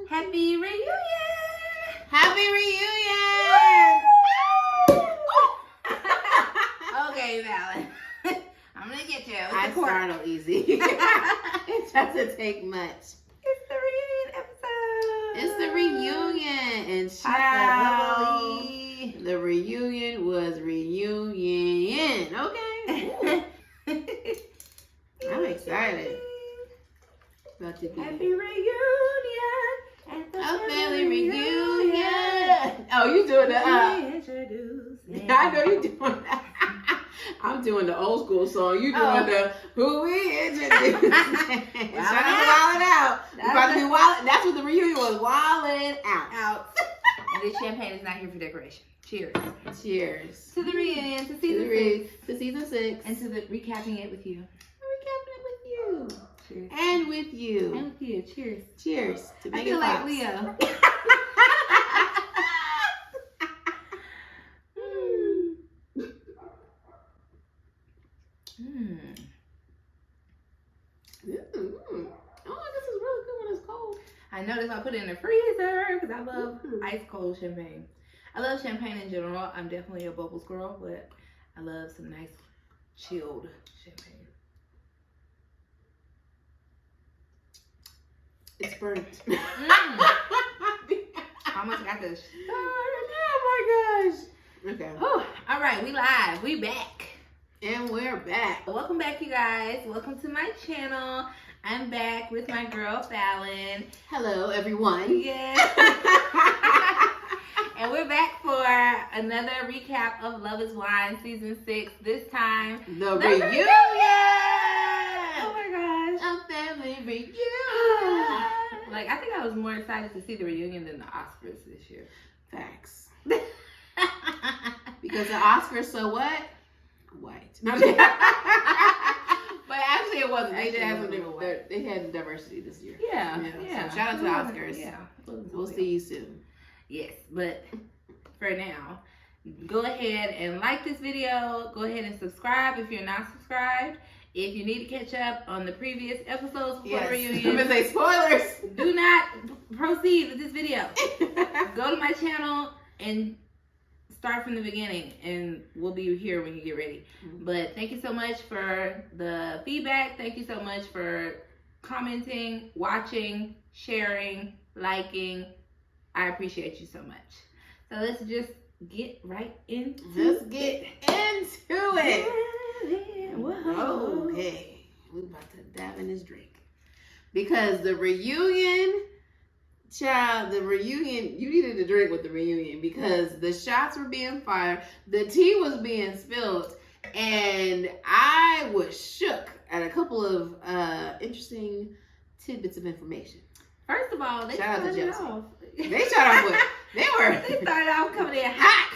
Happy reunion! Happy reunion! Okay, Valen. I'm gonna get you. I startle easy. It doesn't take much. It's the reunion episode. It's the reunion, and Pop child, the the reunion was reunion. Okay, I'm excited. About to be Happy reunion at the a family reunion. Oh, you doing the I know you doing that. I'm doing the old school song. You doing the who we introduced. Shout out to Wildin' Out. We about to be wild. That's what the reunion was. Wildin' Out. And this champagne is not here for decoration. Cheers. Cheers. To the reunion, to season 6. To season 6. And to the recapping it with you. Recapping it with you. Cheers. And with you. And with you. Cheers. Cheers. To I Megan feel like Fox. Leo. Oh, this is really good when it's cold. I noticed I put it in the freezer because I love ice cold champagne. I love champagne in general. I'm definitely a bubbles girl, but I love some nice chilled champagne. It's burnt. I almost got this. Oh my gosh. Okay. Oh, all right, we live. We back. And we're back. Welcome back, you guys. Welcome to my channel. I'm back with my girl, Fallon. Hello, everyone. Yes. And we're back for another recap of Love is Blind Season 6. This time, The reunion. Oh my gosh. A family reunion. Like, I think I was more excited to see the reunion than the Oscars this year. Facts. Because the Oscars, so what? White. No, but actually it wasn't. They did have some different, they had diversity this year. Yeah. So shout out to the Oscars. Yeah. We'll see you soon. Yes, but for now, go ahead and like this video. Go ahead and subscribe if you're not subscribed. If you need to catch up on the previous episodes before the reunion, I'm gonna say spoilers. Do not proceed with this video. Go to my channel and start from the beginning, and we'll be here when you get ready. But thank you so much for the feedback. Thank you so much for commenting, watching, sharing, liking. I appreciate you so much. So let's just get right into it. Whoa. Okay, we're about to dab in this drink. Because the reunion, child, you needed to drink with the reunion because the shots were being fired, the tea was being spilled, and I was shook at a couple of interesting tidbits of information. First of all, they started off. They started off with, they started off coming in hot.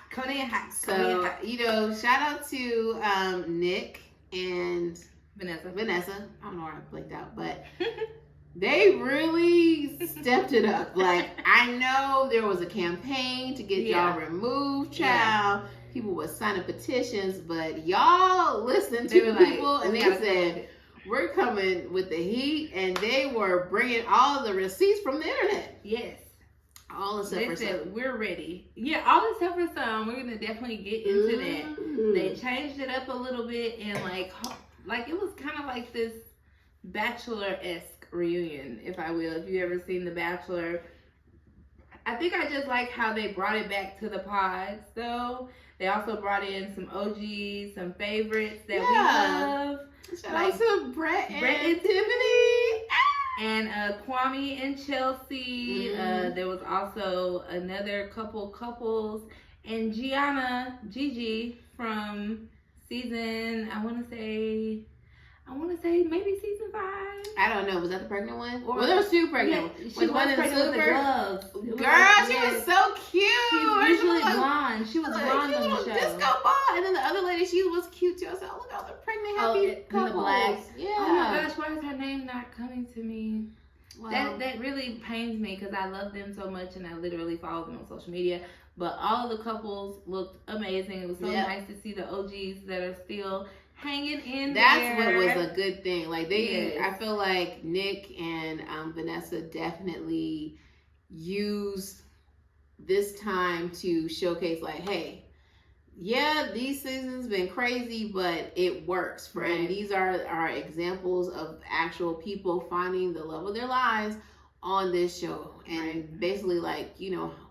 Coming in hot. So, you know, shout out to Nick and Vanessa. I don't know where I blinked out, but they really stepped it up. Like, I know there was a campaign to get y'all removed, child. Yeah. People were signing petitions, but y'all listened to the people and they said, we're coming with the heat, and they were bringing all the receipts from the internet. Yes. All except for some. We're ready. Yeah, all except for some. We're going to definitely get into that. They changed it up a little bit, and like it was kind of like this Bachelor-esque reunion, if I will. If you ever seen The Bachelor, I think I just like how they brought it back to the pods, though. They also brought in some OGs, some favorites that we love. Shout out to Brett and Tiffany. And Kwame and Chelsea. There was also another couples. And Gigi from season, I want to say maybe season 5. I don't know. Was that the pregnant one? Well, there was 2 pregnant. Yeah, she was pregnant with the gloves. Girl, she was so cute. She's usually blonde. She was blonde on the show. Disco ball. And then the other lady, she was cute too. I said, oh, look at all the pregnant happy couples. The black. Yeah. Oh my gosh, why is her name not coming to me? Wow. That really pains me because I love them so much and I literally follow them on social media. But all of the couples looked amazing. It was so nice to see the OGs that are still hanging in That's there. what was a good thing. Like Yes. I feel like Nick and Vanessa definitely used this time to showcase, like, hey, yeah, these seasons been crazy, but it works. And Right. these are examples of actual people finding the love of their lives on this show, and Right. basically, like,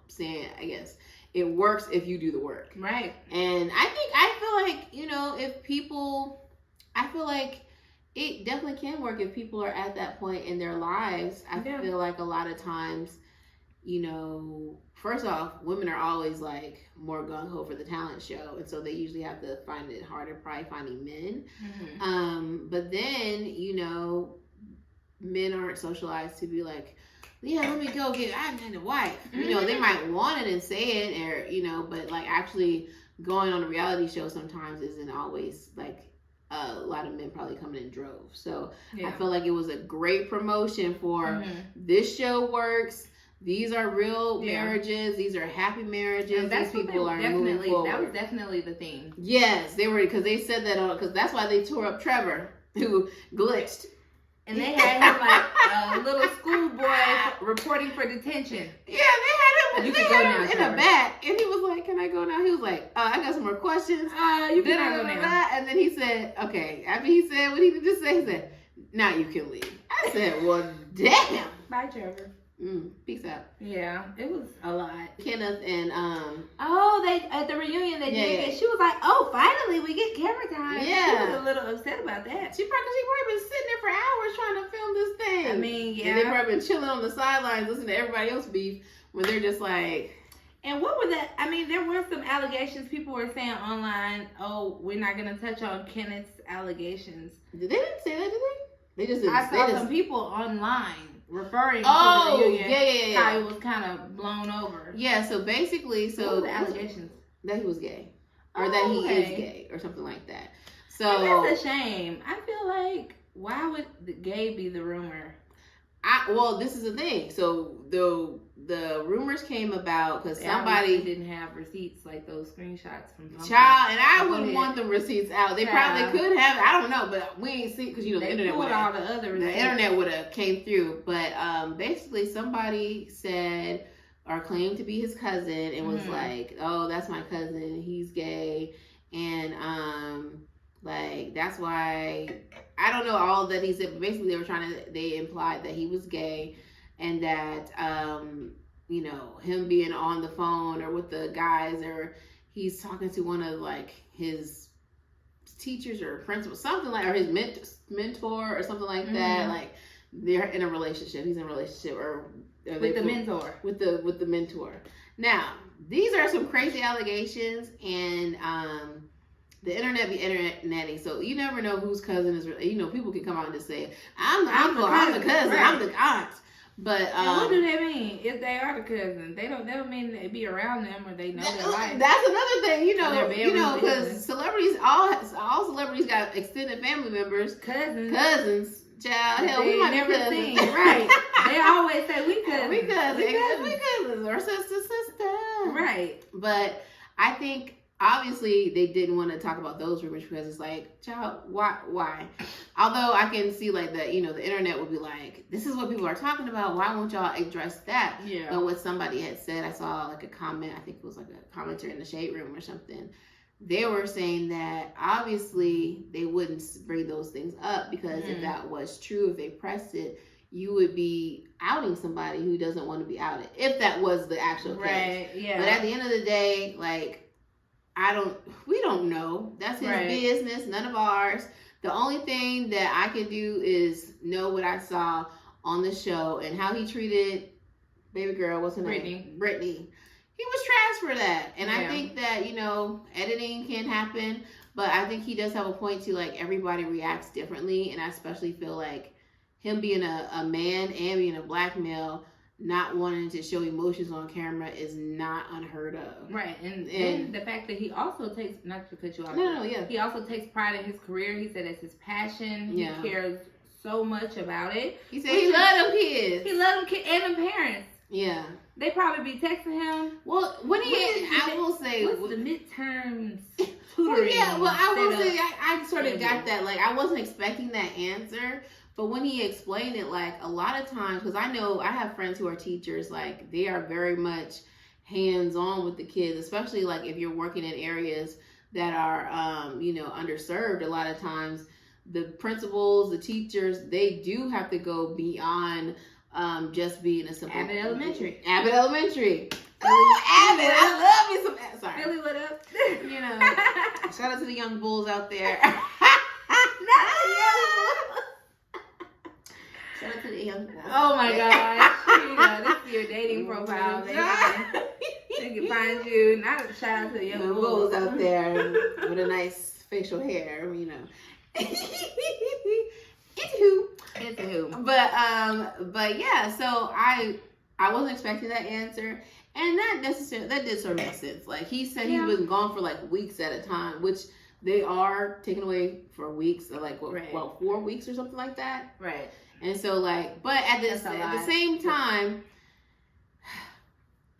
saying, I guess it works if you do the work. Right. And I feel like, if people, I feel like it definitely can work if people are at that point in their lives. I Yeah. feel like a lot of times, first off, women are always like more gung-ho for the talent show, and so they usually have to find it harder probably finding men. Mm-hmm. But then, men aren't socialized to be like, yeah, let me go I need a wife. They might want it and say it, or but like actually going on a reality show sometimes isn't always like a lot of men probably coming in droves. So Yeah. I feel like it was a great promotion for Mhm. this show works. These are real Yeah. marriages. These are happy marriages. And that's These what people are moving definitely. forward. That was definitely the theme. Yes, they were, because they said that because that's why they tore up Trevor, who glitched. And they had him like a little schoolboy reporting for detention. Yeah, they had him. You They can go had now, him in Trevor. a back, and he was like, "Can I go now?" He was like, "I got some more questions." You can go now. And then he said, "Okay." After he said what he needed to say, he said, "Now you can leave." I said, "Well, damn." Bye, Trevor. Peace out, Yeah, it was a lot. Kenneth and Oh, they at the reunion they Yeah, did yeah. it. She was like, "Oh, finally we get camera time." Yeah. She was a little upset about that. she probably been sitting there for hours trying to film this thing. I mean, And they yeah. probably been chilling on the sidelines listening to everybody else beef when they're just like, And what were that? I mean, there were some allegations. People were saying online, "Oh, we're not gonna touch on Kenneth's allegations." they didn't say that, did they? They just didn't. I they saw just, some people online referring oh, to the reunion. yeah. How it was kind of blown over. Yeah, so basically, What were the allegations? that he was gay, or Oh, that he okay. is gay, or something like that. And So that's a shame. I feel like, why would the gay be the rumor? this is the thing. So the rumors came about because They somebody obviously didn't have receipts like those screenshots from Pumpkin. child, and I Go wouldn't ahead. want the receipts out. They Child. probably could have. I don't know, but we ain't see because the They internet pulled would all have. the other The receipts. internet would have came through, but basically somebody said or claimed to be his cousin and was Mhm. like, "Oh, that's my cousin. He's gay," and like that's why I don't know all that he said. But basically, they implied that he was gay, and that him being on the phone or with the guys, or he's talking to one of like his teachers or principal, something like, or his mentor or something like that. Mhm. Like they're in a relationship. He's in a relationship, or With the mentor. with the mentor. Now, these are some crazy allegations, and the internet be interneting, so you never know whose cousin is. People can come out and just say, "I'm the uncle, I'm the cousin, right. I'm the aunt." But And what do they mean if they are the cousin? They don't mean they be around them or they know their life. that's another thing, Their bedroom because business. celebrities, all celebrities got extended family members, Cousins. child. Hell, we They might be never cousins. seen. Right. They always say we cousins. We cousins. We cousins. We cousins. Or sister. Right. But I think obviously they didn't want to talk about those rumors because it's like, child, why? Although I can see like that, the internet would be like, this is what people are talking about. Why won't y'all address that? Yeah. But what somebody had said, I saw like a comment, I think it was like a commenter in the shade room or something. They were saying that obviously they wouldn't bring those things up because if that was true, if they pressed it, you would be outing somebody who doesn't want to be outed. If that was the actual case. Right. Yeah. But at the end of the day, like, we don't know. That's his Right. business, none of ours. The only thing that I can do is know what I saw on the show and how he treated baby girl, what's her name? Brittany. He was trash for that. And I Yeah. think that, editing can happen, but I think he does have a point to, like, everybody reacts differently. And I especially feel like him being a man and being a black male, not wanting to show emotions on camera is not unheard of. Right, and then the fact that he also takes, not to cut you off, No, yeah. he also takes pride in his career. He said it's his passion. Yeah. He cares so much about it. He said he loved them kids. He loved them and them parents. Yeah. They probably be texting him. Well, I will say, What's the midterms tutoring. Yeah, well, I will setup. say I sort of got that. Like, I wasn't expecting that answer, but when he explained it, like, a lot of times, because I know I have friends who are teachers, like, they are very much hands-on with the kids, especially, like, if you're working in areas that are, underserved. A lot of times, the principals, the teachers, they do have to go beyond just being a simple... Abbott Elementary. Abbott Elementary. Oh, Abbott. I love me some Abbott. Sorry. Billy, what up? You know, shout out to the young bulls out there. Shout out to the young bulls. Oh my gosh. This is your dating profile. They can find you. Not a shout out to the young bulls out there with a nice facial hair, It's who. But yeah, so I wasn't expecting that answer. And that did sort of make sense. Like, he said he's been gone for like weeks at a time, which they are taken away for weeks, like 4 weeks or something like that. Right. And so, like, but at the same time,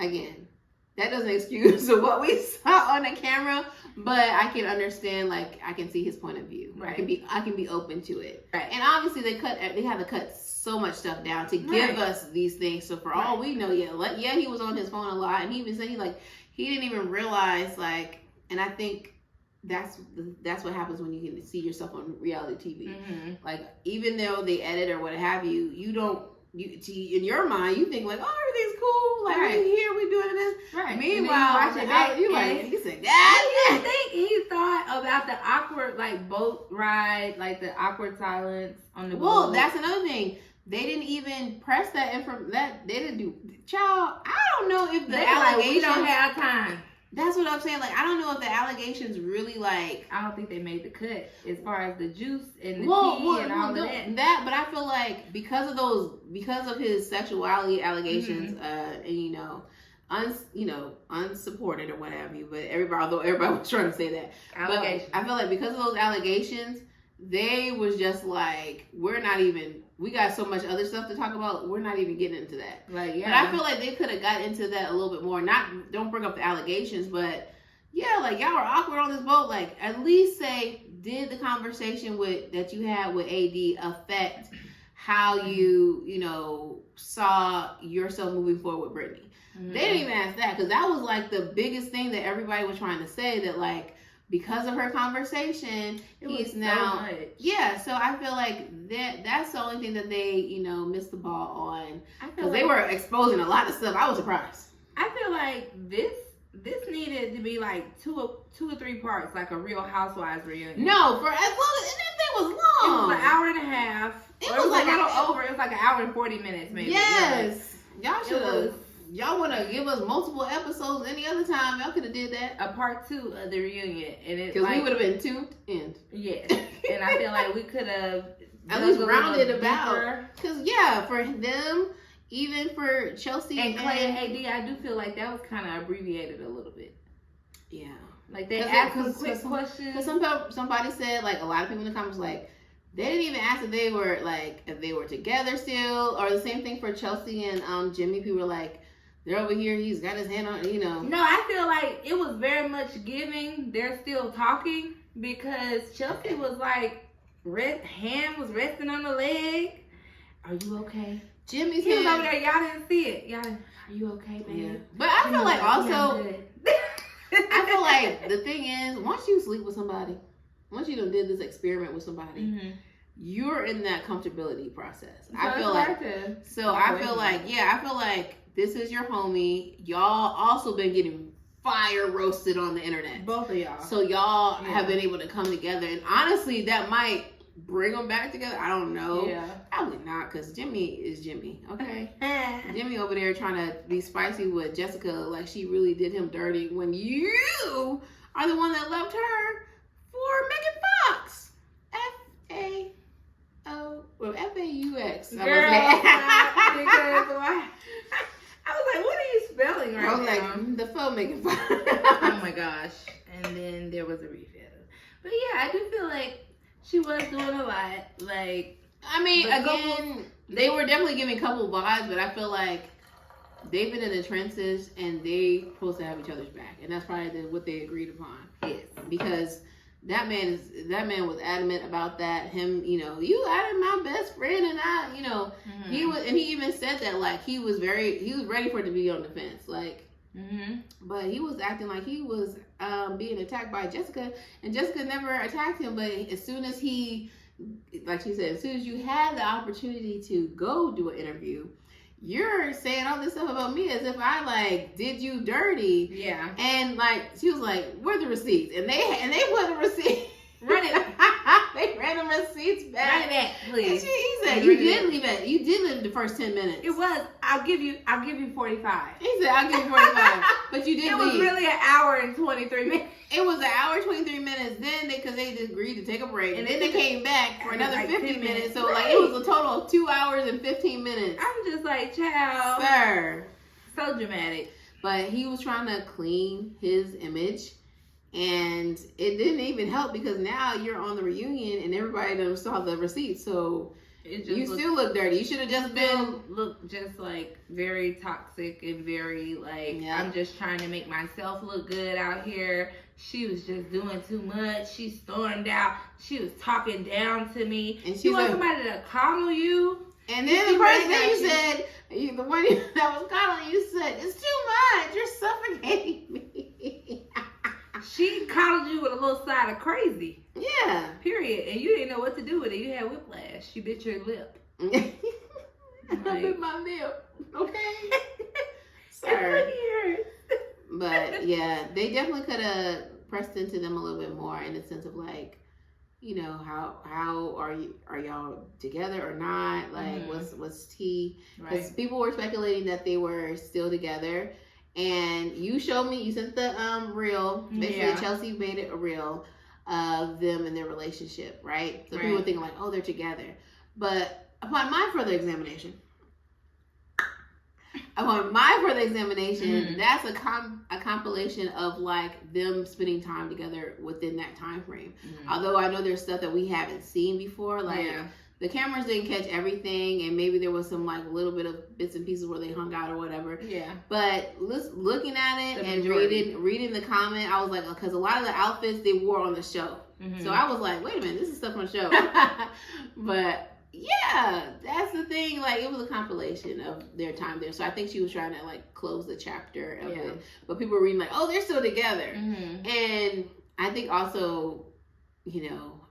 again, that doesn't excuse what we saw on the camera, but I can understand, like, I can see his point of view. Right. I can be open to it. Right. And obviously they had to cut so much stuff down to give us these things. So for all we know, he was on his phone a lot, and he even said he didn't even realize, like, and I think that's what happens when you can see yourself on reality TV. Mm-hmm. Like, even though they edit or what have you, in your mind, you think like, oh, everything's cool. Like, we're here, we doing this. Right. Meanwhile, you said, I think he thought about the awkward, like, boat ride, like the awkward silence on the boat. Well, that's another thing. They didn't even press that information. They didn't do. Child, I don't know if the allegations. We don't have time. That's what I'm saying. Like, I don't know if the allegations really, like... I don't think they made the cut as far as the juice and the tea and all of that. But I feel like because of his sexuality allegations, unsupported or whatever, although everybody was trying to say that. But I feel like because of those allegations, they was just like, we got so much other stuff to talk about. We're not even getting into that. Like, yeah. But I feel like they could have got into that a little bit more. Don't bring up the allegations, but yeah, like, y'all were awkward on this boat. Like, at least say, did the conversation that you had with AD affect how you saw yourself moving forward with Brittany? Mm-hmm. They didn't even ask that, because that was like the biggest thing that everybody was trying to say, that like, because of her conversation, he's now... So I feel like that's the only thing that they, missed the ball on. Because they were exposing a lot of stuff. I was surprised. I feel like this needed to be like two or three parts, like a Real Housewives reunion. No, for as long as... That thing was long. It was an hour and a half. It was like a little over. It was like an hour and 40 minutes, maybe. Yes. Y'all should have... Y'all want to give us multiple episodes any other time, y'all could have did that. A part 2 of the reunion. Because we would have been tuned in. Yes. And I feel like we could have at least rounded about. Because, for them, even for Chelsea and Clay and AD, I do feel like that was kind of abbreviated a little bit. Yeah. Like, they asked some quick questions. Because somebody said, like, a lot of people in the comments, like, they didn't even ask if they were together still, or the same thing for Chelsea and Jimmy. People were like, they're over here, he's got his hand on, No, I feel like it was very much giving. They're still talking, because Chelsea was like, hand was resting on the leg. Are you okay? Jimmy's hand was over there. Y'all didn't see it. Are you okay, baby? Yeah. But I feel like also, I feel like the thing is, once you sleep with somebody, once you done did this experiment with somebody, mm-hmm. you're in that comfortability process. So I feel like this is your homie. Y'all also been getting fire roasted on the internet. Both of y'all. So y'all have been able to come together. And honestly, that might bring them back together. I don't know. Yeah. Probably not, because Jimmy is Jimmy. Okay? Jimmy over there trying to be spicy with Jessica like she really did him dirty, when you are the one that left her for Megan Fox. F-A-U-X. I was like, what are you spelling right now? I was like, the phone making fun. Oh my gosh. And then there was a refill. But yeah, I do feel like she was doing a lot. Like, I mean, again, they were definitely giving couple vibes, but I feel like they've been in the trenches and they supposed to have each other's back, and that's probably what they agreed upon. Yes, because that man was adamant about that. Him, you added my best friend, and I, he was, and he even said that like he was ready for it to be on defense, like. But he was acting like he was being attacked by Jessica, and Jessica never attacked him. But as soon as like she said, as soon as you had the opportunity to go do an interview, you're saying all this stuff about me as if I like did you dirty. Yeah. And like she was like, "Where are the receipts?" And they put the receipts. Run it. They ran the receipts back. Run it back, please. And he said, "You did leave it. You did leave the first 10 minutes." It was. I'll give you 45. He said, "I'll give you 45," but you did It leave. was really an hour and 23 minutes. It was an hour 23 minutes. Then because they agreed to take a break, and then they came back for another like 50 10 minutes. So Right. like it was a total of 2 hours and 15 minutes. I'm just like, child. Sir. So dramatic. But he was trying to clean his image, and it didn't even help because now you're on the reunion and everybody done saw the receipts. So It you still look dirty. You should have just been. Look just like very toxic and very like I'm just trying to make myself look good out here. She was just doing too much. She stormed out. She was talking down to me. And you want somebody to coddle you? And then the person that you said, the one that was coddling you said, "It's too much. You're suffocating me." She coddled you with a little side of crazy. Yeah. Period. And you didn't know what to do with it. You had whiplash. She bit your lip. I bit my lip. Okay. Sir. But yeah, they definitely could have pressed into them a little bit more in the sense of like, how are y'all together or not? Like, what's tea? Because people were speculating that they were still together, and you showed me, you sent the reel. Basically, Chelsea made it a reel of them and their relationship, right? So people were thinking like, oh, they're together. But upon my further examination, that's a compilation of like them spending time together within that time frame. Although I know there's stuff that we haven't seen before, like the cameras didn't catch everything, and maybe there was some like little bit of bits and pieces where they hung out or whatever. Yeah. But looking at it and reading the comment, I was like, because a lot of the outfits they wore on the show, so I was like, wait a minute, this is stuff on the show. But yeah, that's the thing. Like, it was a compilation of their time there. So I think she was trying to like close the chapter of it. But people were reading like, oh, they're still together. And I think also,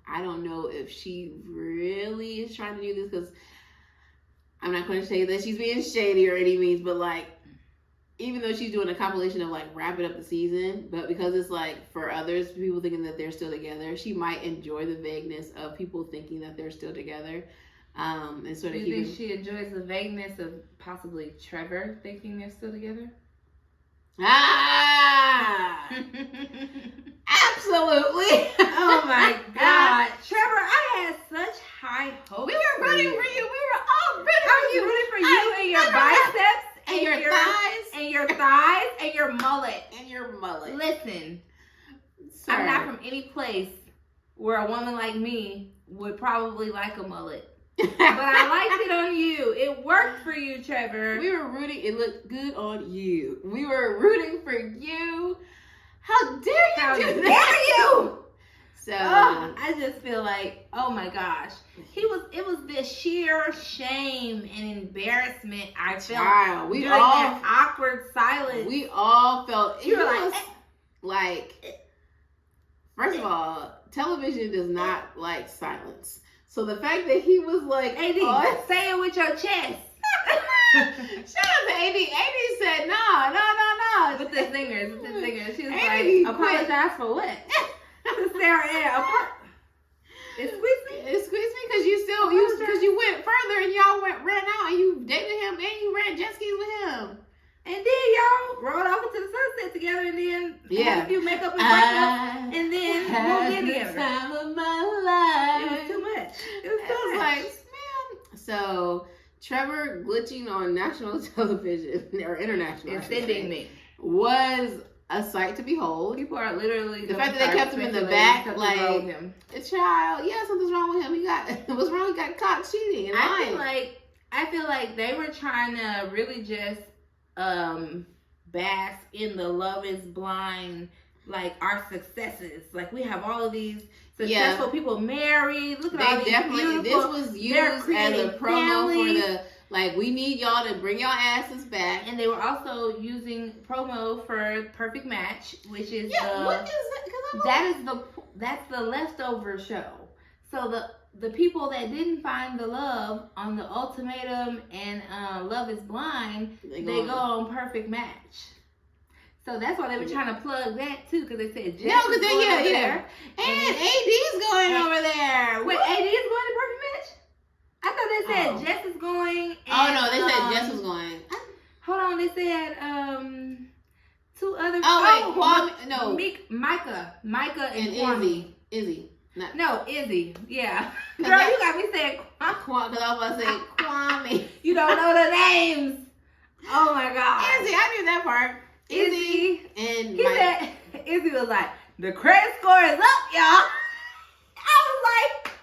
I don't know if she really is trying to do this, because I'm not going to say that she's being shady or any means, but like, even though she's doing a compilation of like wrapping up the season, but because it's like for others, people thinking that they're still together, she might enjoy the vagueness of people thinking that they're still together. And sort of you think she enjoys the vagueness of possibly Trevor thinking they're still together? Absolutely. Oh my God. Trevor, I had such high hopes. We were rooting for you. We were all rooting for you. Rooting for you and your biceps. And your thighs. And your thighs. And your mullet. And your mullet. Listen. Sir. I'm not from any place where a woman like me would probably like a mullet. But I liked it on you. It worked for you, Trevor. We were rooting. It looked good on you. We were rooting for you. How dare you do that? How dare you? So I just feel like, oh my gosh, it was this sheer shame and embarrassment I felt during that awkward silence. We all felt. You were like, first of all, television does not like silence. So the fact that he was like, AD, say it with your chest. Shout out to AD. AD said, no. With the singers. She was like, apologize for what? Sarah, excuse me because you went further and y'all ran out and you dated him and you ran jet skis with him. And then y'all rode off into the sunset together and then had a few makeup and breakups and then moved in together. Time of my life. It was too much. It was too much. Like, man. So Trevor glitching on national television or international and sending me was a sight to behold. People are literally the fact that they kept him in the back, like a child. Yeah, something's wrong with him. What's wrong? He got caught cheating and lying. I feel like they were trying to really just bask in the Love is Blind, like our successes. Like we have all of these successful people married. Look at all these definitely, beautiful. this was used as a promo for the, like, we need y'all to bring y'all asses back. And they were also using promo for Perfect Match, which is what is that? That's the leftover show. So the people that didn't find the love on the Ultimatum and Love is Blind, they go on Perfect Match. So that's why they were trying to plug that too, because they said Jess is going over there. And AD's going over there. Wait, AD is going to Perfect Match? I thought they said Jess is going. And, they said Jess was going. Hold on, they said two other. Micah and Izzy. No, Izzy. Yeah. Girl, you got me saying Kwame. Because I was about to say Kwame. You don't know the names. Oh my God. Izzy, I knew that part. Izzy and he said, Izzy was like, the credit score is up, y'all. I was like,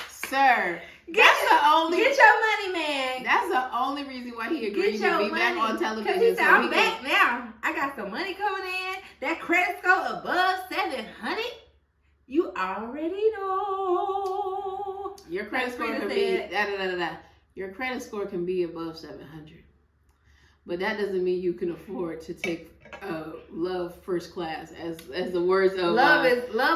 sir, get your money, man. That's the only reason why he agreed to be back on television. Because he said, I'm back now. I got some money coming in. That credit score above 700. You already know. Your credit score can be Your credit score can be above 700. But that doesn't mean you can afford to take love first class, as the words of love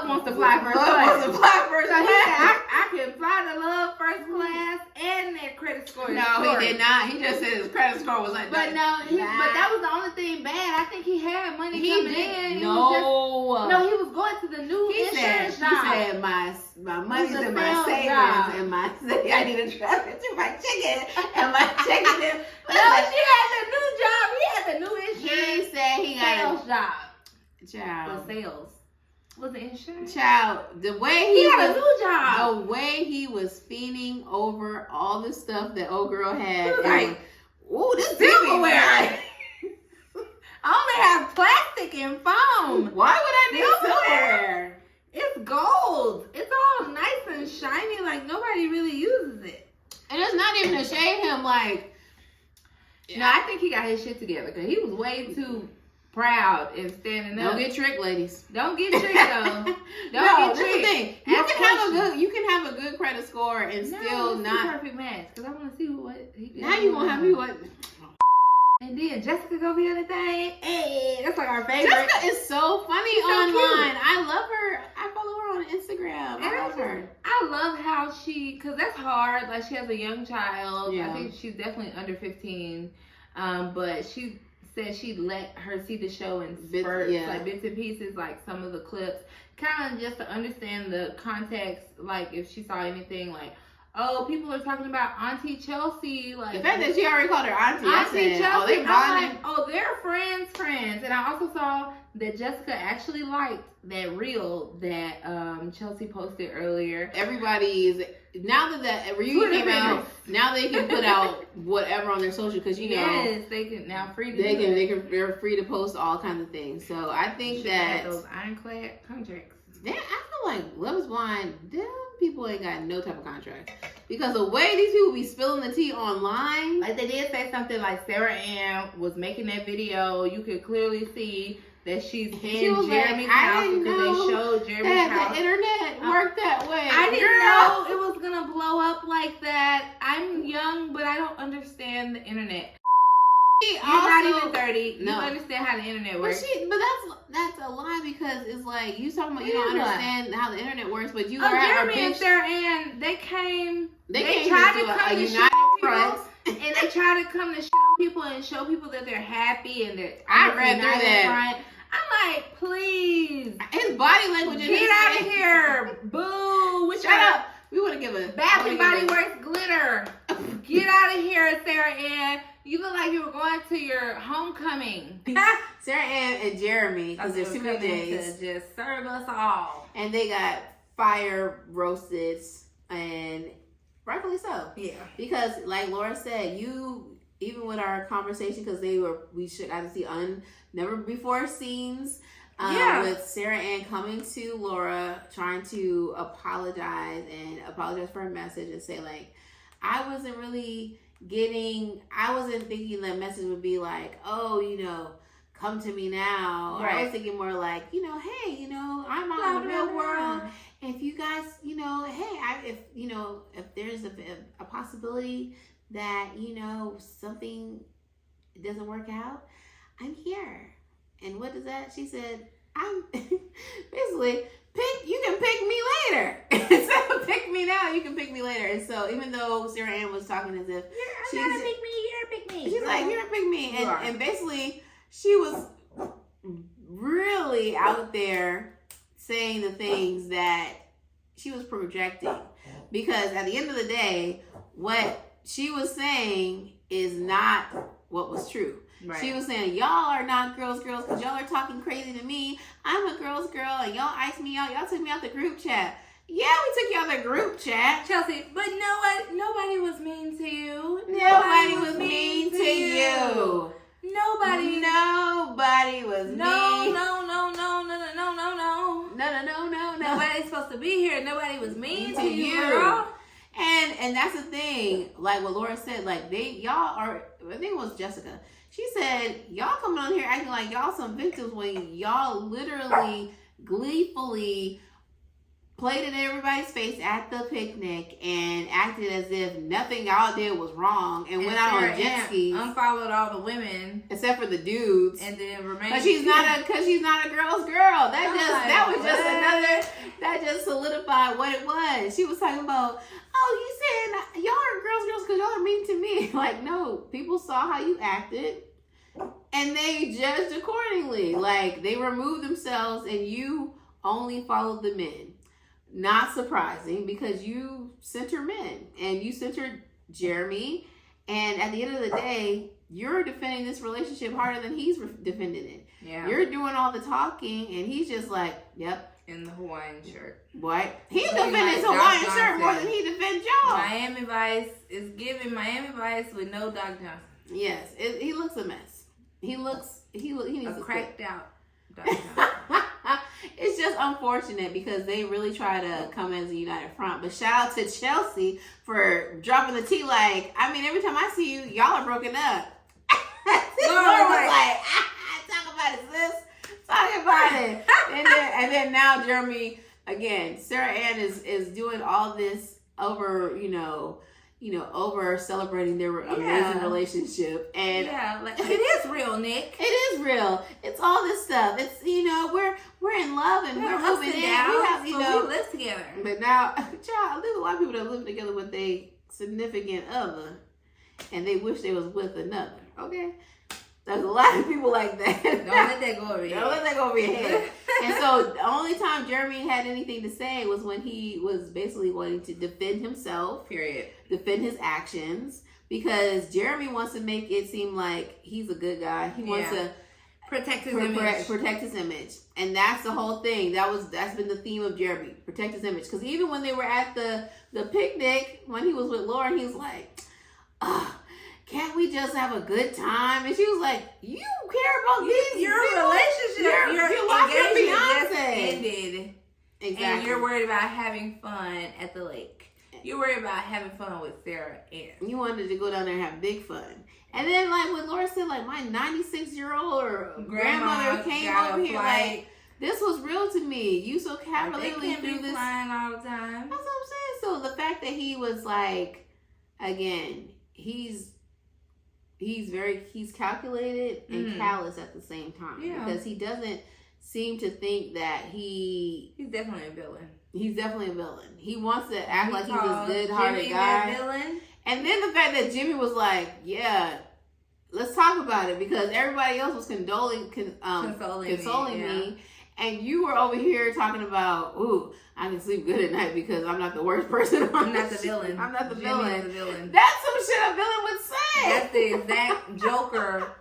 wants to fly first class. Love wants to fly first class. I can fly the love first class and their credit score. No, he did not. He just said his credit score was like. But but that was the only thing bad. I think he had money coming in. No, he was going to the new insurance job. He said my money's in my savings and my I need to transfer to my chicken and my chicken. No, she had the new job. He had the new insurance. He said he got sales job. Child. For sales. Was it insurance? Child, the way he had a new job. The way he was fiending over all the stuff that old girl had. Like, ooh, this silverware. I only have plastic and foam. Why would I need silverware? It's gold. It's all nice and shiny. Like, nobody really uses it. And it's not even to shade him, like. No, I think he got his shit together because he was way too proud and standing up. Don't get tricked, ladies. Don't get tricked, though. Get tricked. That's the thing. You can have a good credit score and still not Perfect Match, because I want to see what he did. Now you gonna have me what? And then Jessica go be on the thing. Hey, that's like our favorite. Jessica is so funny online. Cute. I love her. I follow her on Instagram. I love her. I love how because that's hard. Like, she has a young child. Yeah. I think she's definitely under 15. But she said she'd let her see the show in spurts, like bits and pieces, like some of the clips, kind of just to understand the context. Like, if she saw anything, like, oh, people are talking about Auntie Chelsea. Like, the fact that she already called her Auntie Chelsea. Oh, they bonding. Like, oh, they're friends. And I also saw that Jessica actually liked that reel that Chelsea posted earlier. Everybody's, now that the reunion came out, now they can put out whatever on their social, because yes, they can now they're free to post all kinds of things. So I think that those ironclad contracts. I feel like Love is Blind, them people ain't got no type of contract, because the way these people be spilling the tea online, like they did say something like Sarah Ann was making that video. You could clearly see that she's in Jeremy's house because they showed Jeremy's house. The internet worked that way. I didn't know it was gonna blow up like that. I'm young, but I don't understand the internet. You're not even 30. No. You understand how the internet works. But that's a lie, because it's like you talking about you don't understand how the internet works, but you Jeremy and Sarah Ann, they tried to come to show people, and they tried to come to show people and show people that they're happy and that I read through that. I'm like, please. His body language. Get out of here, boo. Shut up. We want to give a Bath and Body Works glitter. Get out of here, Sarah Ann. You look like you were going to your homecoming. Sarah Ann and Jeremy, because there's too many days, to just serve us all. And they got fire roasted, and rightfully so. Yeah. Because, like Laura said, even with our conversation, because we should got to see never before scenes. With Sarah Ann coming to Laura, trying to apologize for her message and say, like, I wasn't really I wasn't thinking the message would be like, oh, come to me now. Right. I was thinking more like, hey, I'm out in the real world. If you guys, hey, if there's a possibility that, something doesn't work out, I'm here. And what is that? She said, I'm basically, you can pick me later. Instead of pick me now, you can pick me later. And so even though Sarah Ann was talking as if you're gonna pick me, you're gonna pick me. She's like, you're gonna pick me. And basically she was really out there saying the things that she was projecting. Because at the end of the day, what she was saying is not what was true. Right. She was saying, y'all are not girls, because y'all are talking crazy to me. I'm a girl, and y'all iced me out. Y'all took me out the group chat. Yeah, we took you out the group chat. Chelsea, but nobody was mean to you. Nobody was mean to you. Nobody was mean. No. Nobody's supposed to be here. Nobody was mean to you, girl. And that's the thing. Like what Laura said, like y'all are. I think it was Jessica. She said, y'all coming on here acting like y'all some victims when y'all literally gleefully played in everybody's face at the picnic and acted as if nothing y'all did was wrong and went out on jet skis. Unfollowed all the women except for the dudes. And then remained. Because she's not a girl's girl. That just solidified what it was. She was talking about, you saying y'all are girls because y'all are mean to me. Like, no, people saw how you acted and they judged accordingly. Like, they removed themselves and you only followed the men. Not surprising because you center men and you centered Jeremy. And at the end of the day, you're defending this relationship harder than he's defending it. Yeah. You're doing all the talking and he's just like, yep. In the Hawaiian shirt. What? He defends his Hawaiian shirt more than he defends y'all. Miami Vice is giving Miami Vice with no Doc Johnson. Yes. He looks a mess. He needs a cracked out Doc Johnson. It's just unfortunate because they really try to come as a united front. But shout out to Chelsea for dropping the tea. Like, I mean, every time I see you, y'all are broken up. Laura was like, talk about it, sis. Talk about it. and then now Jeremy, again, Sarah Ann is doing all this over, over celebrating their amazing relationship. And like, it is real, Nick. It is real. It's all this stuff. It's, we're in love and we're moving in. We have, we live together. But now, child, there's a lot of people that live together with a significant other and they wish they was with another. Okay? There's a lot of people like that. Don't let that go over your head. Don't let that go over your head. And so the only time Jeremy had anything to say was when he was basically wanting to defend himself. Period. Defend his actions. Because Jeremy wants to make it seem like he's a good guy. He wants to protect his image. Protect his image. And that's the whole thing. That's been the theme of Jeremy. Protect his image. Because even when they were at the picnic, when he was with Lauren, he was like, can't we just have a good time? And she was like, you care about your relationship. Your life with engagement just Beyonce. ended. Exactly. And you're worried about having fun at the lake. You're worried about having fun with Sarah Ann. You wanted to go down there and have big fun. And then, like, when Laura said, like, my 96-year-old or grandmother came over here, like, this was real to me. You so cavalierly do this. Flying all the time. That's what I'm saying. So the fact that he was like, again, he's calculated and callous at the same time. Yeah. Because he doesn't seem to think that he's definitely a villain. He's definitely a villain. He wants to act like he's a good-hearted guy. Villain. And then the fact that Jimmy was like, yeah, let's talk about it, because everybody else was consoling me. And you were over here talking about, ooh, I can sleep good at night because I'm not the worst person. I'm not the villain. I'm not the Jimmy villain. Is the villain. That's some shit a villain would say. That's the exact Joker.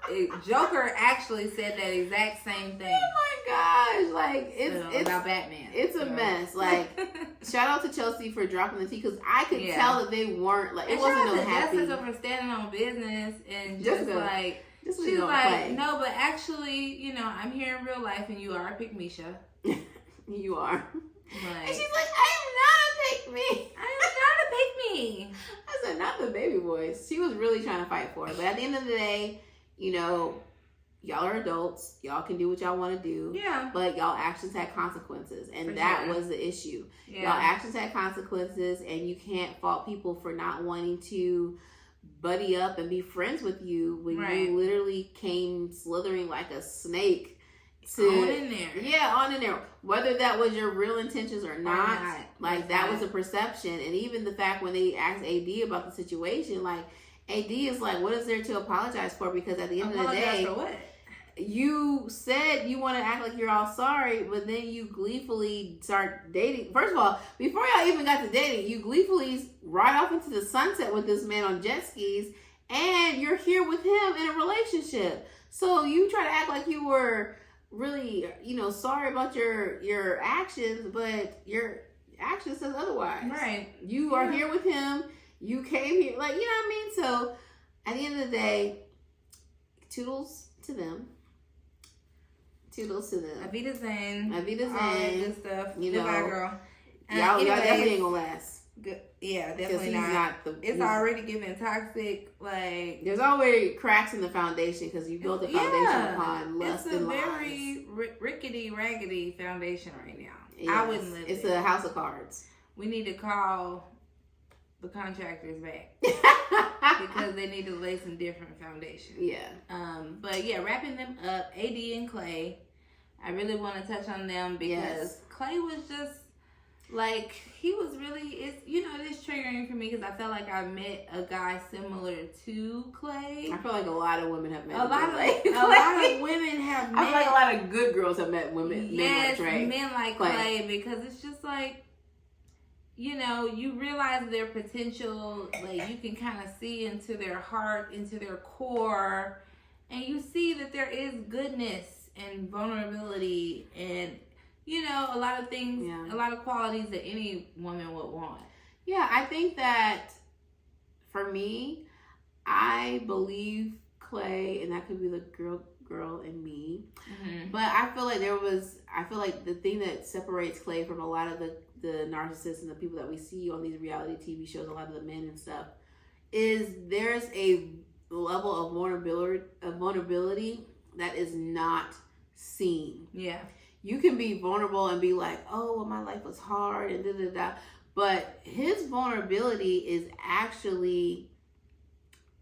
Joker actually said that exact same thing. Oh my gosh! Like it's about Batman. It's a mess. Like shout out to Chelsea for dropping the tea, because I could tell that they weren't like, it wasn't no happy. Jessica for standing on business and just Jessica, like. She's like, no, but actually, I'm here in real life and you are a pick-me-sha. You are. Like, and she's like, I am not a pick-me. I am not a pick-me. I listen, not the baby voice. She was really trying to fight for it. But at the end of the day, you know, y'all are adults. Y'all can do what y'all want to do. Yeah. But y'all actions had consequences. And that was the issue. Yeah. Y'all actions had consequences. And you can't fault people for not wanting to buddy up and be friends with you when you literally came slithering like a snake. On in there. Yeah, on in there. Whether that was your real intentions or not, like that was a perception. And even the fact when they asked AD about the situation, like AD is like, what is there to apologize for? Because at the end of the day, for what? You said you want to act like you're all sorry, but then you gleefully start dating. First of all, before y'all even got to dating, you gleefully ride off into the sunset with this man on jet skis, and you're here with him in a relationship. So you try to act like you were really, you know, sorry about your actions, but your action says otherwise. Right. You are here with him. You came here, like, you know what I mean? So at the end of the day, toodles to them. Toodles to them. Avita Zen. Avita Zen. All that good stuff. You Goodbye, know, girl. Y'all definitely ain't gonna last. Good. Yeah, Because definitely he's not. not It's already giving toxic, like... There's already cracks in the foundation because you built the foundation upon lust and lies. It's a very rickety, raggedy foundation right now. Yes. I wouldn't live It's there. a house of cards. We need to call the contractors back because they need to lay some different foundation. Yeah. But yeah, wrapping them up, AD and Clay. I really want to touch on them because Clay was just like, he was really, it's, you know, it is triggering for me because I felt like I met a guy similar to Clay. I feel like a lot of women have met A lot of Clay. women have met. I feel like a lot of good girls have met women. Yes, men like Clay, because it's just like, you know, you realize their potential, like you can kind of see into their heart, into their core, and you see that there is goodness and vulnerability and, you know, a lot of things, a lot of qualities that any woman would want. Yeah, I think that for me, I believe Clay, and that could be the girl in me. Mm-hmm. But I feel like the thing that separates Clay from a lot of the narcissists and the people that we see on these reality TV shows, a lot of the men and stuff, is there's a level of vulnerability that is not seen. Yeah. You can be vulnerable and be like, oh, well, my life was hard and da-da-da. But his vulnerability is actually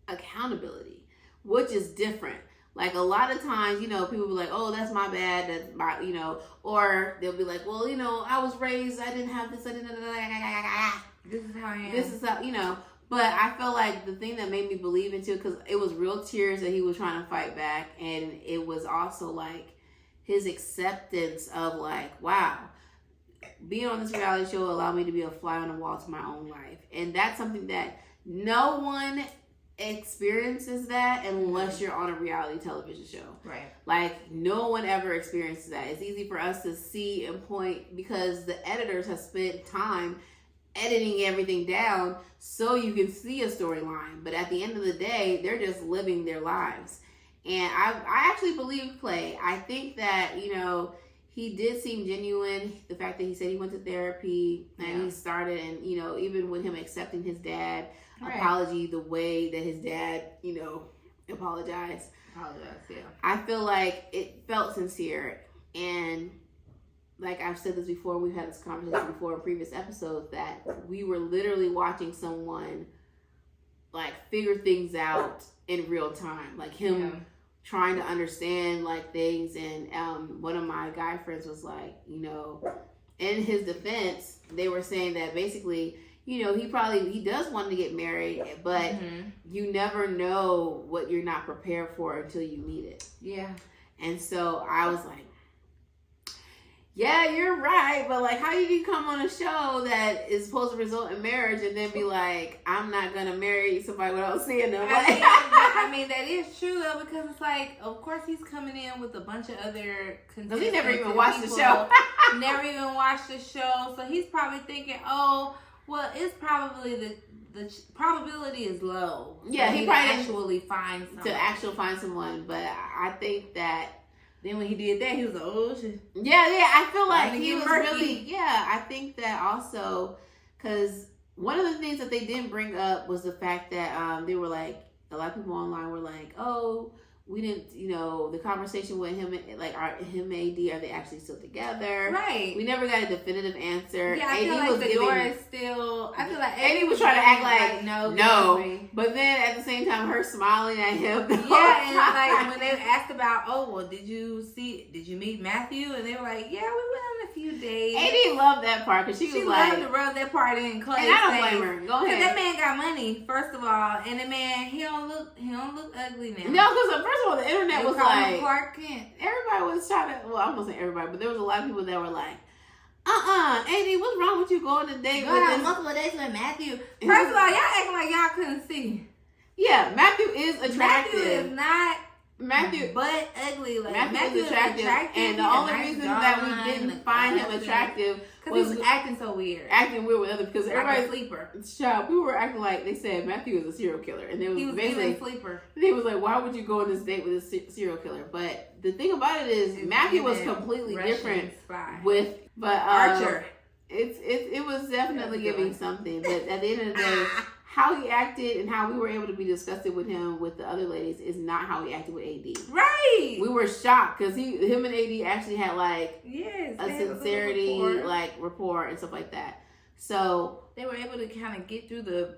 accountability, which is different. Like a lot of times, you know, people be like, oh, that's my bad. That's my, you know, or they'll be like, well, you know, I was raised, I didn't have this. This is how I am. This is how, you know. But I feel like the thing that made me believe into it, because it was real tears that he was trying to fight back. And it was also like his acceptance of like, wow, being on this reality show allowed me to be a fly on the wall to my own life. And that's something that no one experiences that unless you're on a reality television show. Right. Like no one ever experiences that. It's easy for us to see and point because the editors have spent time editing everything down so you can see a storyline. But at the end of the day, they're just living their lives. And I actually believe Clay. I think that, you know, he did seem genuine. The fact that he said he went to therapy and he started, and, you know, even with him accepting his dad apology the way that his dad, you know, apologized. I feel like it felt sincere. And like I've said this before, we've had this conversation before in previous episodes, that we were literally watching someone like figure things out in real time. Like him trying to understand like things. And one of my guy friends was like, you know, in his defense, they were saying that basically, you know, he does want to get married, but you never know what you're not prepared for until you meet it. Yeah. And so I was like, yeah, you're right. But like, how do you come on a show that is supposed to result in marriage and then be like, I'm not going to marry somebody without seeing them? I mean, that is true though, because it's like, of course he's coming in with a bunch of other contestants. He never even watched the show. Never even watched the show. So he's probably thinking, oh, well, it's probably the probability is low. Yeah, he probably actually find someone. But I think that then when he did that, he was like, oh shit. Yeah. I feel like he was really. Yeah, I think that also because one of the things that they didn't bring up was the fact that they were like, a lot of people online were like, oh, we didn't, the conversation with him, like him and AD, are they actually still together? Right. We never got a definitive answer. Yeah, I feel like the door is still. I feel like AD was trying to act like no, but then at the same time, her smiling at him. Yeah, and like when they asked about, oh well, did you meet Matthew? And they were like, yeah, we went on a few dates. AD loved that part because she was like, loved to rub that part in. Clay, and I don't blame her. Go ahead. Because that man got money, first of all, and the man he don't look ugly now. No, because first of all, the internet was like Clark Kent. Everybody was trying to. Well, I'm gonna say everybody, but there was a lot of people that were like, AD, what's wrong with you going to date with this? Multiple dates with Matthew. First of all, y'all acting like y'all couldn't see. Yeah, Matthew is attractive. Matthew is not. Matthew, but ugly. Like Matthew is attractive, and the only reason that we didn't find him attractive was he was acting so weird, with other because everybody sleeper. Child, people were acting like they said Matthew is a serial killer, and he was basically sleeper. They was like, why would you go on this date with a serial killer? But the thing about it is, Matthew was completely different with Archer. It was definitely giving something, but at the end of the day. How he acted and how we were able to be disgusted with him with the other ladies is not how he acted with AD. Right. We were shocked because him and AD actually had like a sincerity, rapport and stuff like that. So they were able to kind of get through the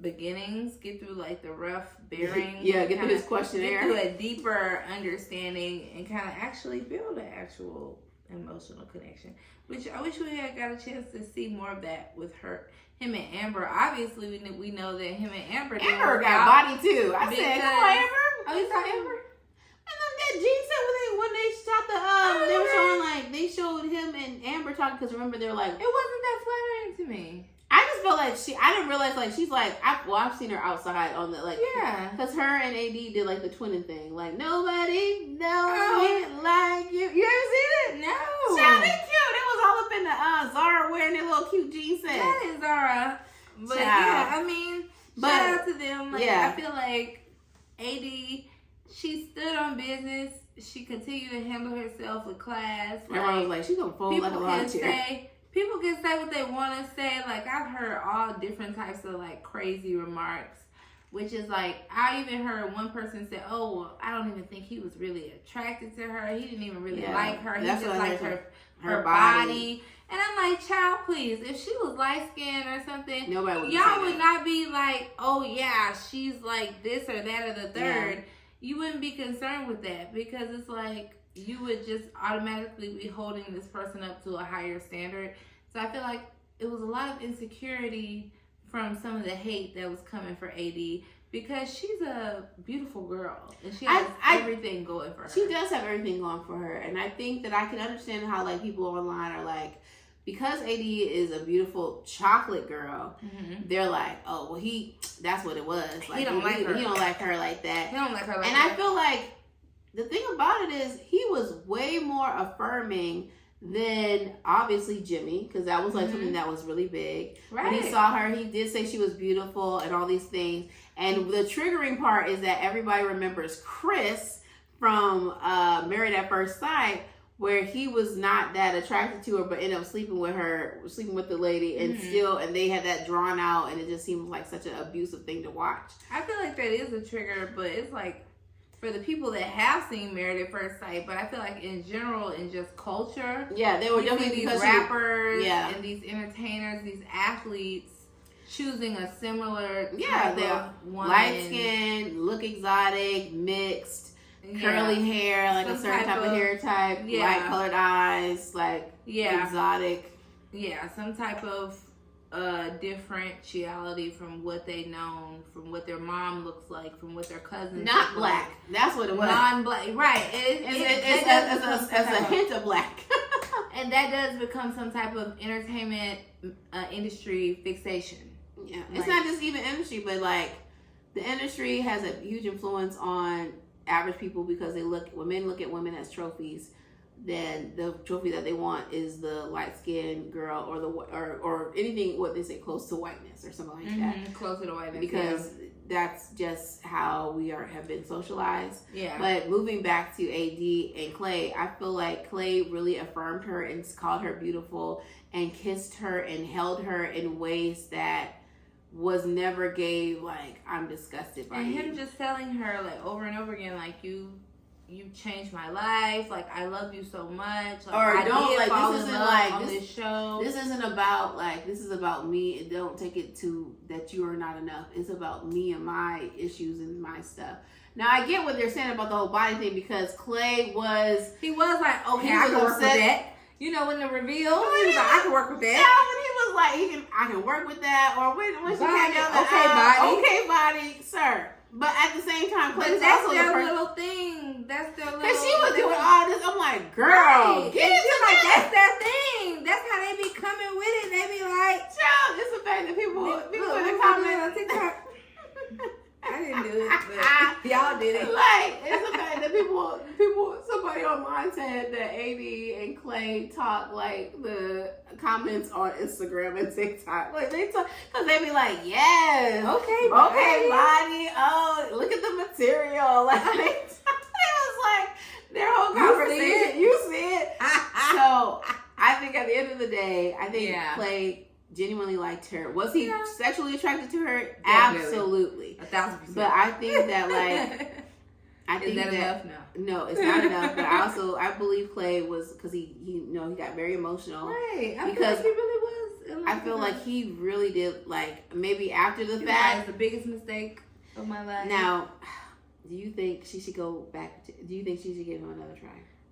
beginnings, get through like the rough bearings. Yeah, get through his questionnaire. Get through a deeper understanding and kind of actually build an actual emotional connection. Which I wish we had got a chance to see more of that with him and Amber. Obviously, we know that him and Amber got body too. I said, come on, Amber. Oh, you saw Amber? And then that Gene said when they shot the they were showing like they showed him and Amber talking because remember they were like it wasn't that flattering to me. I just felt like I didn't realize like she's like I've seen her outside on the because her and AD did like the twinning thing like nobody knows me like you. You ever seen it? No. Child, they cute. It was all up in the Zara wearing their little cute jean set. That is Zara. But yeah, I mean, shout out to them. Like I feel like AD, she stood on business. She continued to handle herself with class. Everyone was like, she's gonna fold like a lawn chair. People can say what they want to say. Like, I've heard all different types of, like, crazy remarks. Which is, like, I even heard one person say, oh, well, I don't even think he was really attracted to her. He didn't even really like her. He just liked her body. And I'm like, child, please. If she was light-skinned or something, y'all would not be like, oh, yeah, she's like this or that or the third. Yeah. You wouldn't be concerned with that. Because it's like, you would just automatically be holding this person up to a higher standard. So I feel like it was a lot of insecurity from some of the hate that was coming for AD because she's a beautiful girl and she has everything going for her. She does have everything going for her, and I think that I can understand how like people online are like, because AD is a beautiful chocolate girl, they're like, oh well, that's what it was. Like, he don't like her. He don't like her like that. He don't like her like and that. I feel like the thing about it is he was way more affirming than obviously Jimmy, because that was like something that was really big. Right. When he saw her, he did say she was beautiful and all these things. And the triggering part is that everybody remembers Chris from Married at First Sight, where he was not that attracted to her, but ended up sleeping with the lady, and and they had that drawn out, and it just seemed like such an abusive thing to watch. I feel like that is a trigger, but it's like, for the people that have seen Married at First Sight, but I feel like in general, in just culture, they were definitely these rappers and these entertainers, these athletes choosing a similar type of woman. Light skin, look exotic, mixed, curly hair, like a certain type of hair type, light colored eyes, like exotic. Yeah, some type of differentiality from what they known, from what their mom looks like, from what their cousins not black like. That's what it was. Non-black, right. It's a hint of black. And that does become some type of entertainment industry fixation. Yeah, it's not just even industry, but like the industry has a huge influence on average people because when men look at women as trophies, then the trophy that they want is the light skinned girl or the or anything what they say close to whiteness or something like that. Closer to whiteness. Because that's just how we have been socialized. Yeah. But moving back to AD and Clay, I feel like Clay really affirmed her and called her beautiful and kissed her and held her in ways that was never gave like I'm disgusted by and you. him just telling her like over and over again like you changed my life, like I love you so much, like, or I don't did like fall this in isn't love like on this show. This isn't about like this is about me, and don't take it to that you are not enough. It's about me and my issues and my stuff. Now I get what they're saying about the whole body thing because Clay was he was like, okay, he I was can work with upset. that. You know, when the reveal, he was like, I can work with that. Yeah, when he was like, I can work with that, or when she Body, came down okay, body. okay, body, sir. But at the same time, But Clay's that's also their the person. little thing. That's their little. Because she was doing they- all this, I'm like, girl, Right. get And into she's like, that. that's their thing. That's how they be coming with it. They be like, Child, it's the fact that people in the on comments. TikTok. I didn't do it, but y'all did it. Like, it's the fact that people, somebody online said that AD and Clay talk like the comments on Instagram and TikTok. Like, they talk, because they be like, yes, Okay, body, oh, look at the material. Like, it was like their whole conversation. You see it? So, I think at the end of the day, I think Clay genuinely liked her. Was he sexually attracted to her? Definitely. Absolutely. 1,000%. But I think that like is that enough now? No, it's not enough. But I believe Clay was because he got very emotional. Right. I Because feel like he really was. I feel like he really did like maybe after the That fact. is the biggest mistake of my life. Now, do you think she should go back? Do you think she should give him another try?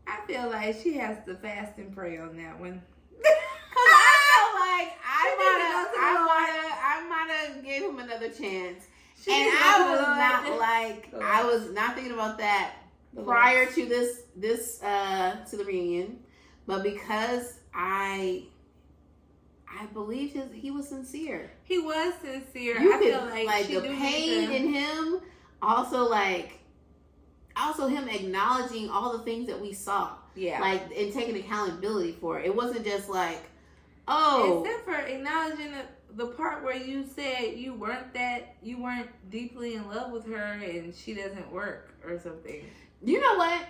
I feel like she has to fast and pray on that one. Cause I feel like I might have gave him another chance. And I was not thinking about that prior to this to the reunion, but because I believed he was sincere. He was sincere. You I could, feel like the pain in him, also him acknowledging all the things that we saw. Yeah. Like, and taking accountability for it. It wasn't just like, oh. Except for acknowledging the part where you said you weren't deeply in love with her and she doesn't work or something. You know what?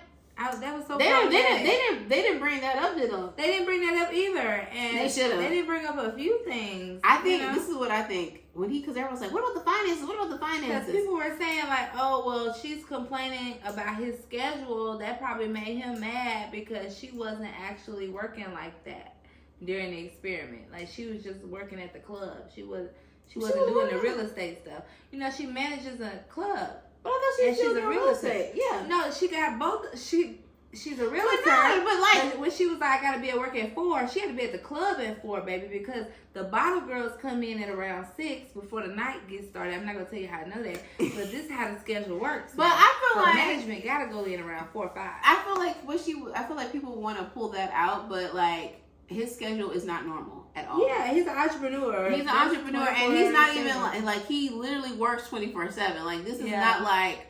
That was so. They didn't bring that up, did they? They didn't bring that up either, and They should have. They didn't bring up a few things. I think this is what I think because everyone's like, what about the finances? What about the Because finances? people were saying like, oh well, she's complaining about his schedule. That probably made him mad because she wasn't actually working like that during the experiment. Like she was just working at the club. She wasn't doing the real estate stuff. You know, she manages a club. But I thought she was a real estate. Yeah. No, she got both. She's a realtor. But like when she was like, I gotta be at work at 4, she had to be at the club at 4, baby, because the bottle girls come in at around 6 before the night gets started. I'm not gonna tell you how I know that, but this is how the schedule works. But I feel like management gotta go in around 4 or 5. I feel like people want to pull that out, but like his schedule is not normal at all. Yeah, he's an entrepreneur. He's an entrepreneur, and he's not even like he literally works 24/7. Like this is not like,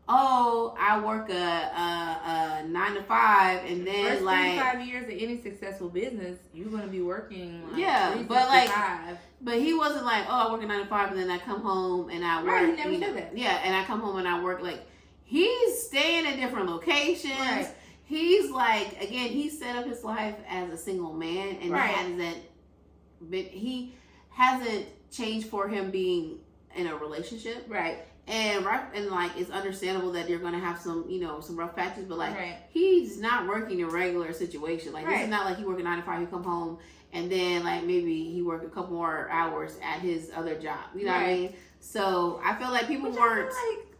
oh, I work a 9 to 5, and then first like 5 years of any successful business, you're gonna be working. Like, but like, but he wasn't like, oh, I work a 9 to 5, and then I come home and I work. Right, he never said that. Yeah, and I come home and I work. Like he's staying at different locations. Right. He's like, again, he set up his life as a single man, and he hasn't changed for him being in a relationship. Right. And like it's understandable that you're gonna have some rough patches, but like Right. he's not working a regular situation. Like this is not like he working 9 to 5, he come home and then like maybe he work a couple more hours at his other job. You know what I mean? So I feel like people weren't.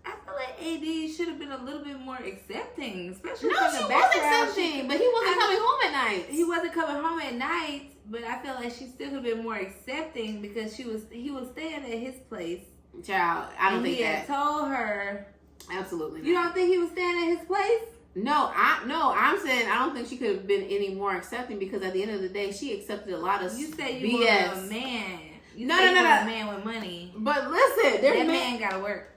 I feel like AD should have been a little bit more accepting, especially No, from she the was background. accepting, but he wasn't coming home at night. He wasn't coming home at night, but I feel like she still could have been more accepting because he was staying at his place. Child, I don't think he that. had told her. Absolutely not. You don't think he was staying at his place? No, I'm saying I don't think she could have been any more accepting because at the end of the day, she accepted a lot of You said BS. you want a man. No. A man with money. But listen, That man gotta work.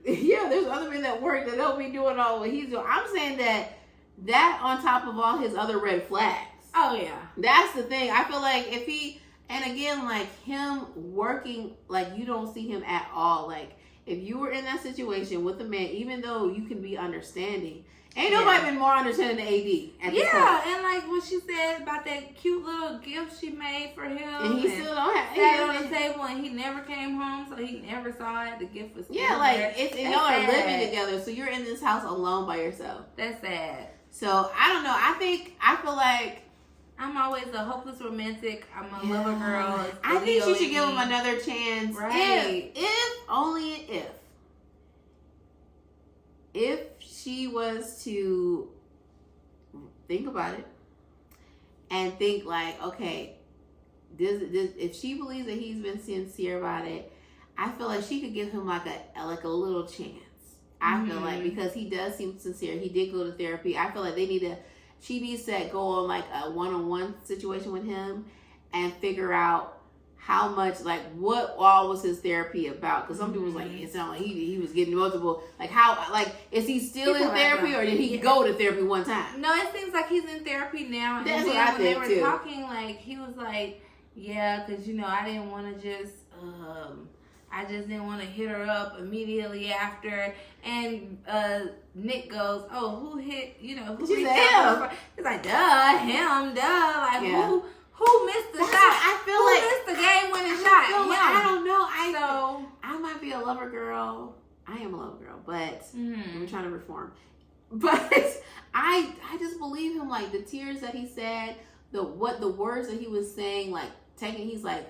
Yeah, there's other men that work that don't be doing all what he's doing. I'm saying that that on top of all his other red flags. Oh yeah. That's the thing. I feel like if he, and again, like him working, like you don't see him at all. Like if you were in that situation with a man, even though you can be understanding, ain't nobody been more understanding than AD at this point. And like what she said about that cute little gift she made for him, And he still don't have. sat on the table, and he never came home, so he never saw it. The gift was still Yeah, like there. it's That's y'all are sad. living together, so you're in this house alone by yourself. That's sad. So I don't know. I feel like I'm always a hopeless romantic. I'm a lover girl. It's the I think Leo she should in give me. him another chance. Right. If only if she was to think about it and think like, okay, this if she believes that he's been sincere about it, I feel like she could give him like a little chance. I feel like, because he does seem sincere. He did go to therapy. I feel like she needs to go on like a one-on-one situation with him and figure out how much, like what all was his therapy about. Because some people was like, it sounded like he was getting multiple, like how, like is he still in therapy or did he go to therapy one time? No, it seems like he's in therapy now. That's And what then I when they think, were too. talking, like he was like, yeah, because I didn't want to just I just didn't want to hit her up immediately after. And Nick goes, oh, who hit, who She reached said out? him. He's like, duh, him, duh. Like, Yeah. who missed the That's shot? what I feel Who like. missed the game-winning I feel shot? like- I don't know. So, I might be a lover girl. I am a lover girl, but mhm. I'm trying to reform. But I just believe him. Like the tears that he said, the words that he was saying, like he's like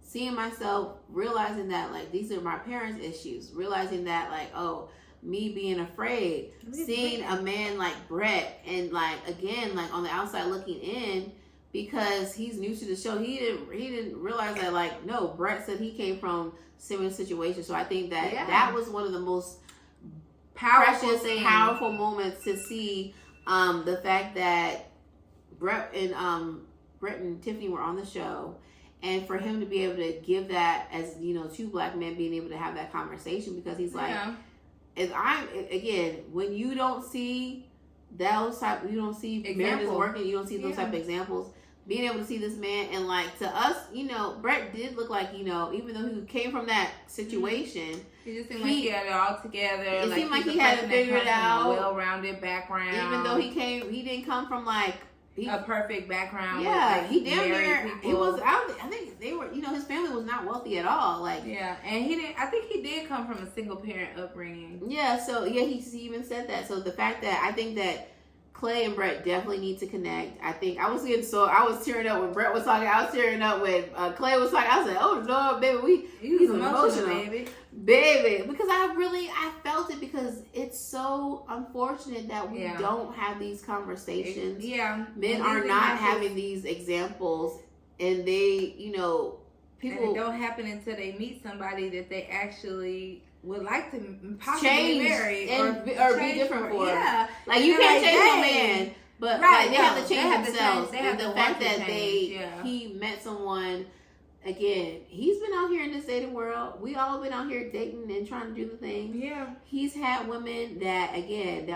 seeing myself, realizing that like these are my parents' issues, realizing that like, oh, me being afraid, seeing a man like Brett, and like again, like on the outside looking in, because he's new to the show, he didn't realize that like, no, Brett said he came from similar situations. So I think that that was one of the most precious, powerful moments to see the fact that Brett and Tiffany were on the show, and for him to be able to give that as two black men being able to have that conversation, because he's like, when you don't see those type, you don't see marriages working, you don't see those type of examples. Being able to see this man, and like to us, Brett did look like, even though he came from that situation, he just seemed like he had it all together. It seemed like he had it figured out. A well-rounded background. Even though he didn't come from like a perfect background. Yeah, with, like, he damn near. people. It was. I think they were. His family was not wealthy at all. Like and he didn't. I think he did come from a single parent upbringing. Yeah. So he even said that. So the fact that I think that Clay and Brett definitely need to connect. I think I was tearing up when Brett was talking. I was tearing up when Clay was talking. I was like, oh Lord, baby, he's emotional, baby, because I felt it, because it's so unfortunate that we don't have these conversations. Men are not having these examples, and they, people, and it don't happen until they meet somebody that they actually would like to possibly change marry or be different for. Yeah, like you can't change no man, but like, they have to change themselves. They have the to fact want to that change, he met someone. Again, he's been out here in this dating world. We all been out here dating and trying to do the thing. Yeah. He's had women that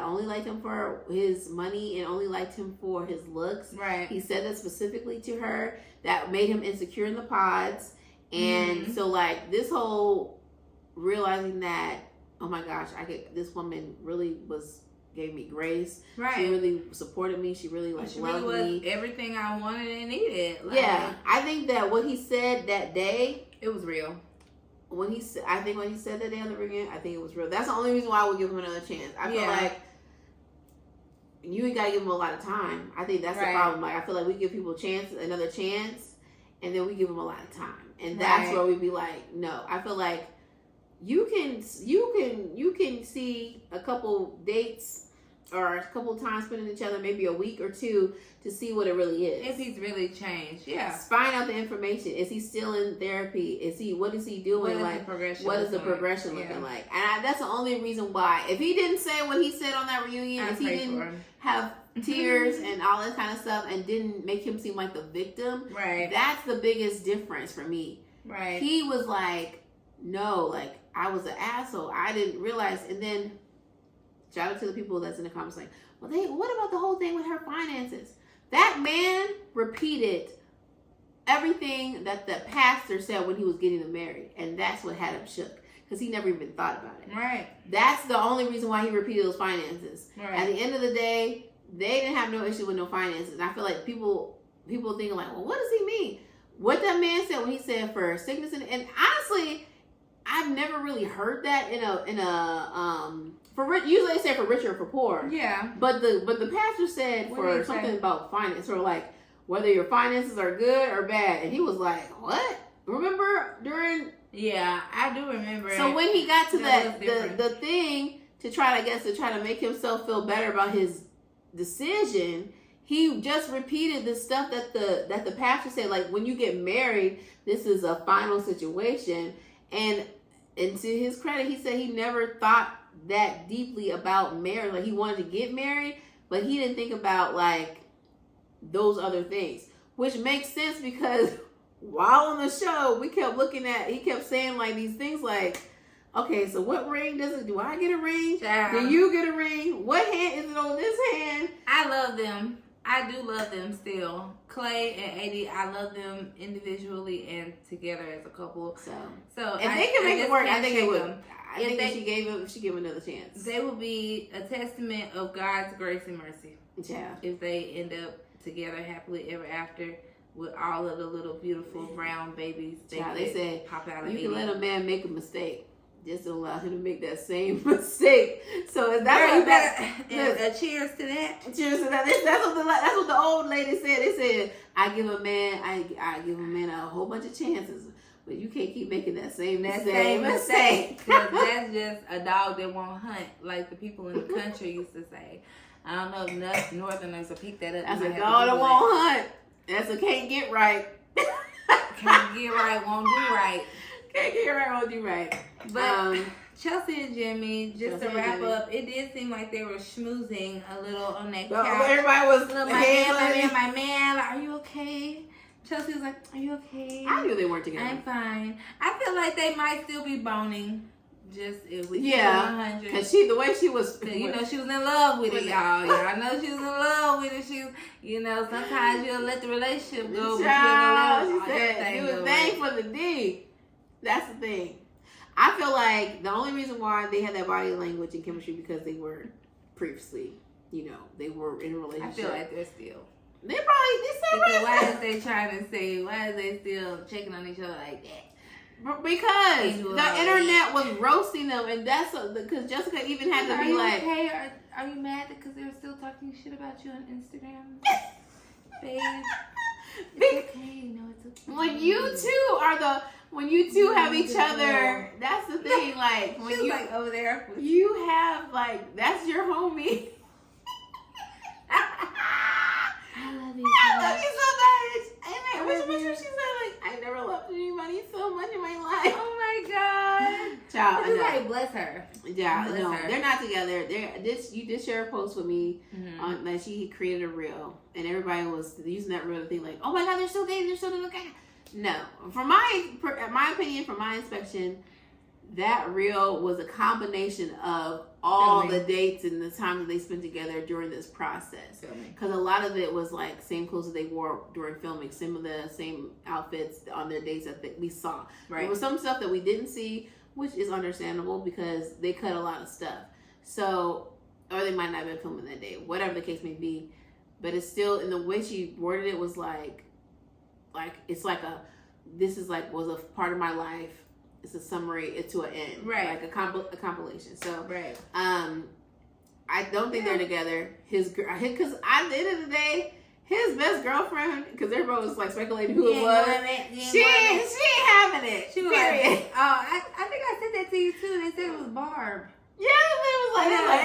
only liked him for his money and only liked him for his looks. Right. He said that specifically to her, that made him insecure in the pods. And so like this whole realizing that, oh my gosh, this woman really gave me grace. Right. She really supported me. She really loved me. Everything I wanted and needed. I think that what he said that day, it was real. When he said that day on the reunion, I think it was real. That's the only reason why I would give him another chance. I feel like you ain't gotta give him a lot of time. I think that's the problem. Like, I feel like we give people another chance, and then we give them a lot of time, and that's where we be like, no. I feel like you can see a couple dates or a couple times spending each other, maybe a week or two, to see what it really is. If he's really changed, find out the information. Is he still in therapy? What is he doing? What is the progression looking like? And that's the only reason why. If he didn't say what he said on that reunion, if he didn't have tears and all that kind of stuff, and didn't make him seem like the victim, that's the biggest difference for me. He was like, no, like, I was an asshole. I didn't realize. And then shout out to the people that's in the comments like, well, what about the whole thing with her finances? That man repeated everything that the pastor said when he was getting them married, and that's what had him shook, because he never even thought about it. Right. That's the only reason why he repeated those finances. Right. At the end of the day, they didn't have no issue with no finances. I feel like people thinking like, well, what does he mean? What that man said when he said for sickness and honestly, I've never really heard that in a usually they say for rich or for poor. Yeah. But the pastor said What for did he something say? about finance, or like whether your finances are good or bad, and he was like, what? Remember during? Yeah, I do remember. So when he got to That was that the thing to try to make himself feel better about his decision, he just repeated the stuff that the pastor said. Like, when you get married, this is a final situation. And to his credit, he said he never thought that deeply about marriage. Like, he wanted to get married, but he didn't think about like those other things, which makes sense because while on the show, he kept saying like these things like, okay, so what ring do I get a ring? Child. Do you get a ring? What hand is it on this hand? I love them. I do love them still. Clay and AD, I love them individually and together as a couple. So if they can make it work, I think they would. Them. I think if she gave him another chance, They will be a testament of God's grace and mercy yeah. if they end up together happily ever after with all of the little beautiful brown babies. They say pop out of you can 80. let a man make a mistake, just don't allow him to make that same mistake. So is Girl, that you better, cheers to that. Cheers to that. That's what the old lady said. They said, I give a man a whole bunch of chances, but you can't keep making that same mistake. Because that's just a dog that won't hunt, like the people in the country used to say. I don't know if us Northerners will pick that up. That's a dog that won't hunt. That's a can't get right. Can't get right, won't do right. Can't get right, won't do right. But Chelsea and Jimmy, just Chelsea to wrap and Jimmy. up, it did seem like they were schmoozing a little on that But couch. everybody was Look, my man, like, are you okay? Chelsea was like, are you okay? I knew they weren't together. I'm fine. I feel like they might still be boning. Just if we keep it Yeah, 100. because the way she was, You know, she was in love with it, y'all. Y'all know she was in love with it. Sometimes you'll let the relationship go. Child, But she said, do a thing for the D. That's the thing. I feel like the only reason why they had that body language and chemistry because they were previously, they were in a relationship. I feel like they're still. They probably, Why is they still checking on each other like that? Because the internet was roasting them, and that's because Jessica even had to be like, okay? Are you mad because they were still talking shit about you on Instagram? Babe, it's okay. No, it's okay. When you two have each other, that's the thing. Like when She's like over there. you have like that's your homie. I love you. I love you so much. And which she said like I never loved anybody so much in my life. Oh my god. Child, This is like bless her. yeah, Bless no, her. they're not together. You did share a post with me Mm-hmm. on that she created a reel, and everybody was using that reel to think like, oh my god, they're still dating, they're still doing okay. No, from my opinion, from my inspection, that reel was a combination of all the dates and the time that they spent together during this process. Because a lot of it was like same clothes that they wore during filming, some of the same outfits on their dates that we saw. Right. There was some stuff that we didn't see, which is understandable because they cut a lot of stuff. So, or they might not have been filming that day, whatever the case may be. But it's still, in the way she worded it was like it's like this is like was a part of my life. It's a summary. It's to an end, Right? Like a compilation. So, Right. I don't think they're together. Because at the end of the day, his best girlfriend, because everybody was like speculating who it was. She ain't having it. She was like, I think I said that to you too. They said it was Barb. Yeah,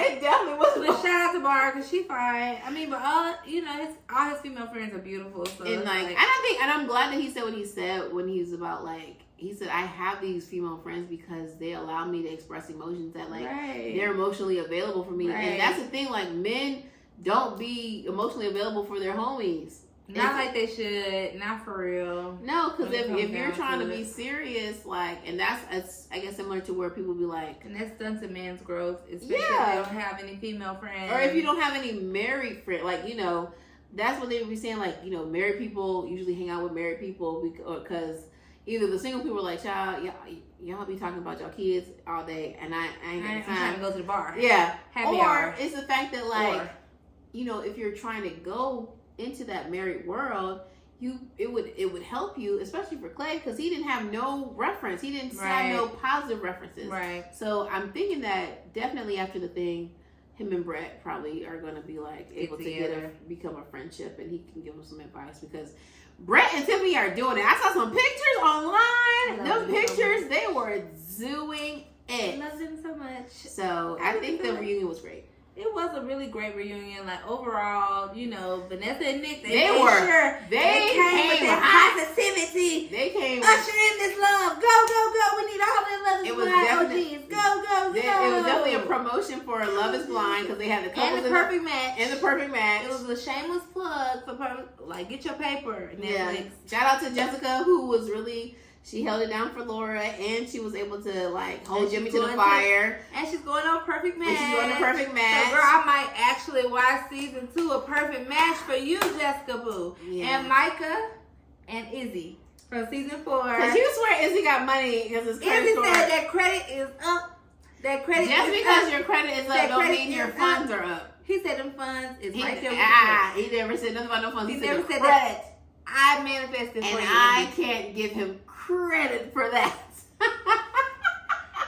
it definitely was. But shout out to Barb because she fine. I mean, but all his female friends are beautiful. So And and I'm glad that he said what he said when he was about like. He said, I have these female friends because they allow me to express emotions that, like, they're emotionally available for me. Right. And that's the thing, like, men don't be emotionally available for their homies. Not like they should. Not for real. No, because When it comes if you're down trying to to be it. serious, like, and that's I guess similar to where people be like, And that stunts a man's growth, especially if Yeah. they don't have any female friends. or if you don't have any married friend, like, you know, that's what they would be saying. Like, you know, married people usually hang out with married people because either the single people are like, child, y'all be talking about y'all kids all day, and I ain't got I'm time. trying to go to the bar. Yeah. Happy or hour. it's the fact that, like, Or- you know, if you're trying to go into that married world, it would help you, especially for Clay, because he didn't have no reference. He didn't have no positive references. Right. So I'm thinking that definitely after the thing, him and Brett probably are going to be like able to together. become a friendship, and he can give him some advice, because Brett and Tiffany are doing it. I saw some pictures online. I love Those them so pictures, they were zooing I it. love them so much. So I think the reunion was great. It was a really great reunion. Like, overall, you know, Vanessa and Nick, They made were. sure They came with came that hot. positivity. They came. Usher in this love. Go, go, go. We need all the love It is was blind definitely- OGs. Go, go, go. It was definitely a promotion for Love Is Blind, because they had the couples And the perfect match. and the perfect match. It was a shameless plug for like, get your paper. Yeah. Netflix. Shout out to Jessica, who was really, she held it down for Laura, and she was able to like hold And Jimmy she's to the going fire. And she's going on Perfect Match. And she's going to Perfect Match. So, girl, I might actually watch season 2 of Perfect Match for you, Jessica Boo. Yeah. And Micah and Izzy from season 4. Cause you swear Izzy got money because his credit Izzy score. said that credit is up. That credit Just is because up. your credit is That up don't credit mean your is funds up. are up. He said them funds is He, right there with the credit. he never said nothing about no funds. He He, never said said the credit. that. I manifested And for you. I can't give him credit for that.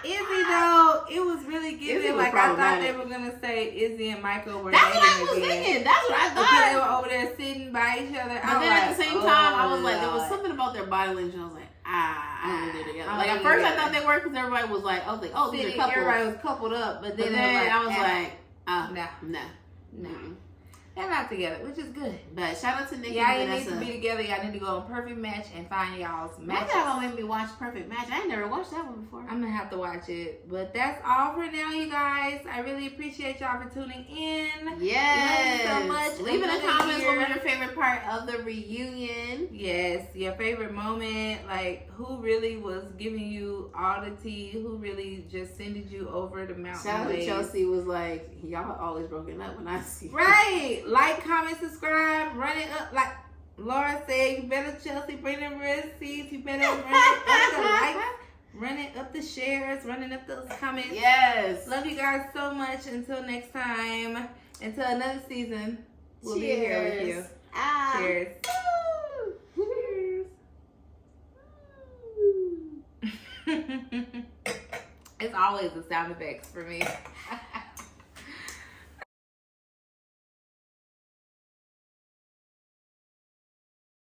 Izzy, though, it was really Izzy giving. was Like, I thought they problematic. were going to say Izzy and Michael were That's what I dating was again. thinking. That's what I Because they thought. were over there sitting by each other. But then at the same oh, time, I was like, there was Lord. something about their body language, and I was like, I don't think they're together. I Like, don't at think first I they're thought they were, because everybody was like, oh, these are City, couples. everybody was coupled up, but But then, then I was "Ah, like, nah, nah. nah. Mm-mm. They're not together, which is good. But shout out to Nikki Y'all and need to Vanessa. be together. Y'all need to go on Perfect Match and find y'all's Maybe match. that gonna make me watch Perfect Match. I ain't never watched that one before. I'm gonna have to watch it. But that's all for now, you guys. I really appreciate y'all for tuning in. Yes. Love you so much. Leave in the Another comments what year. was your favorite part of the reunion. Yes, your favorite moment, like who really was giving you all the tea, who really just sending you over the mountain. Shout out to ways. Chelsea was like, y'all always broken up when I see you. Right. Like, comment, subscribe, run it up. Like Laura said, you better, Chelsea, bring them receipts. You better run it up the likes, run it up the shares, running up those comments. Yes. Love you guys so much. Until next time, until another season, we'll be here with you. Ah. Cheers. Woo. It's always the sound effects for me.